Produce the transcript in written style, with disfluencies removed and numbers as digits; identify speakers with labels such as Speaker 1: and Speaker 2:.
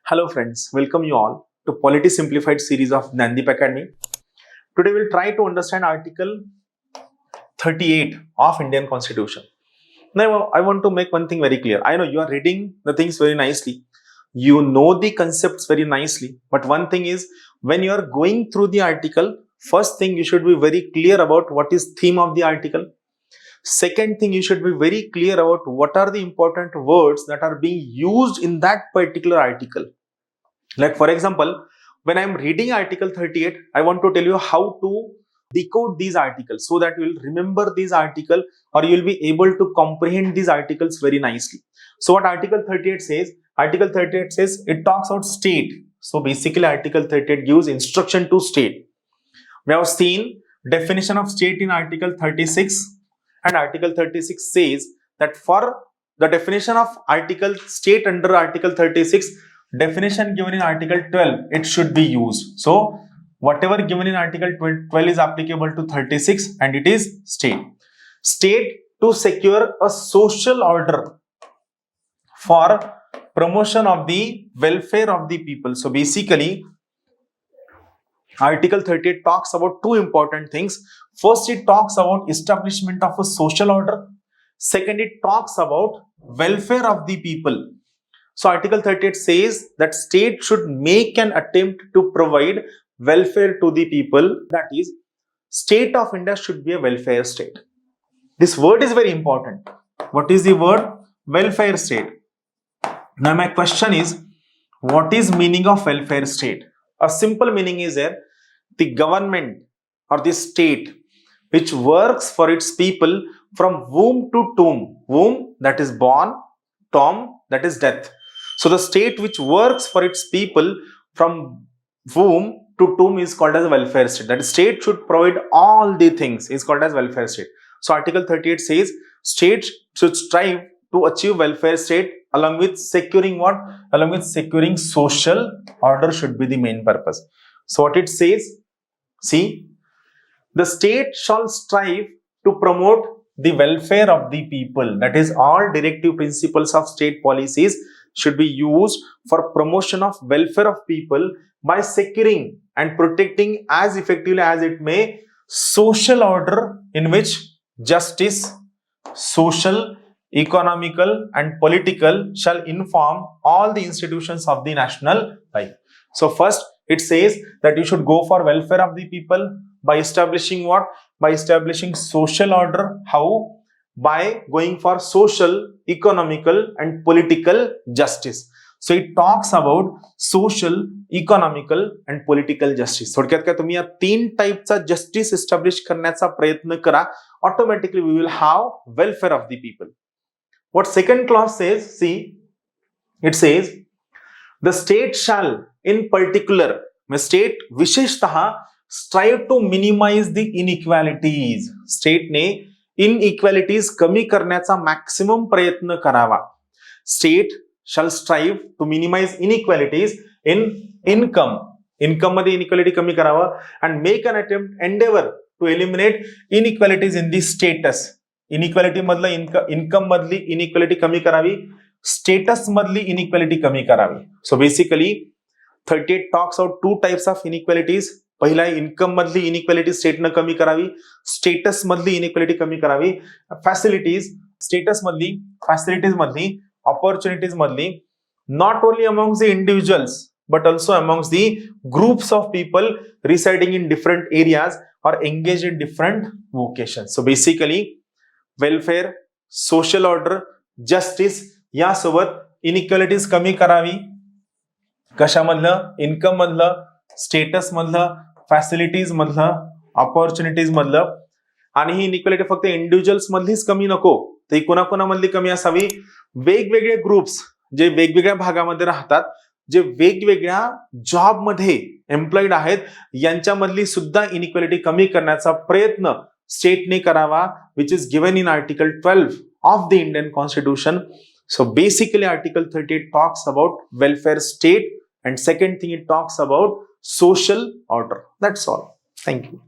Speaker 1: Hello friends, welcome you all to Polity Simplified series of Dnyanadeep Academy. Today we'll try to understand Article 38 of Indian Constitution. Now I want to make one thing very clear. I know you are reading the things very nicely. You know the concepts very nicely. But one thing is, when you are going through the article, first thing you should be very clear about what is theme of the article. Second thing, you should be very clear about what are the important words that are being used in that particular article. Like for example, when I'm reading article 38, I want to tell you how to decode these articles so that you will remember these articles or you will be able to comprehend these articles very nicely. So what article 38 says? Article 38 says it talks about state. So basically article 38 gives instruction to state. We have seen definition of state in article 36, and article 36 says that for the definition of article state under article 36, definition given in article 12, it should be used. So whatever given in article 12 is applicable to 36 and it is state. State to secure a social order for promotion of the welfare of the people. So basically Article 38 talks about two important things. First, it talks about establishment of a social order. Second, it talks about welfare of the people. So Article 38 says that state should make an attempt to provide welfare to the people. That is, state of India should be a welfare state. This word is very important. What is the word? Welfare state. Now my question is, what is meaning of welfare state? A simple meaning is there, the government or the state which works for its people from womb to tomb. Womb, that is born, tomb, that is death. So the state which works for its people from womb to tomb is called as a welfare state. That state should provide all the things is called as welfare state. So Article 38 says states should strive to achieve welfare state along with securing what? Along with securing social order should be the main purpose. So what it says, see, the state shall strive to promote the welfare of the people. That is, all directive principles of state policies should be used for promotion of welfare of people by securing and protecting as effectively as it may social order in which justice, social, economical and political shall inform all the institutions of the national life. So first it says that you should go for welfare of the people by establishing what? By establishing social order. How? By going for social, economical and political justice. So it talks about social, economical and political justice. थोडक्यात काय तुम्ही या तीन टाइपचा justice establish करण्याचा प्रयत्न करा, automatically we will have welfare of the people. What second clause says, see, it says the state shall in particular, state विशेषतः strive to minimize the inequalities. State ने inequalities कमी करण्याचा maximum प्रयत्न करावा. State shall strive to minimize inequalities in income. Income मध्ये inequality कमी करावा and make an attempt, endeavor to eliminate inequalities in the status. Inequality मधलं इन्कम मधली इनइक्वालिटी कमी करावी, स्टेटस मधली इनइक्वालिटी कमी करावी. So basically 38 talks about two types of inequalities. पहिला इन्कम मधली इनइक्वालिटी स्टेटनं कमी करावी, स्टेटस मधली इनइक्वालिटी कमी करावी, फॅसिलिटीज स्टेटस मधली, फॅसिलिटीज मधली, ऑपॉर्च्युनिटीज मधली, not only amongst the individuals but also amongst the groups of people residing in different areas or engaged in different vocations. So basically welfare, social order, justice यासोबत inequalities कमी करावी. कशामधलं? Income मधलं, status मधलं, facilities मधलं, opportunities मधलं. आणि ही inequality फक्त individuals मधलीच कमी नको, तर कोणाकोणामधली कमी असावी? वेगवेगळे ग्रुप्स जे वेगवेगळ्या भागामध्ये राहतात, जे वेगवेगळ्या जॉब मध्ये एम्प्लॉईड आहेत, यांच्यामधली सुद्धा इनइक्वालिटी कमी करण्याचा प्रयत्न स्टेटने करावा, which is given in Article 12 of the Indian Constitution. So basically Article 38 talks about welfare state and second thing it talks about social order. That's all. Thank you.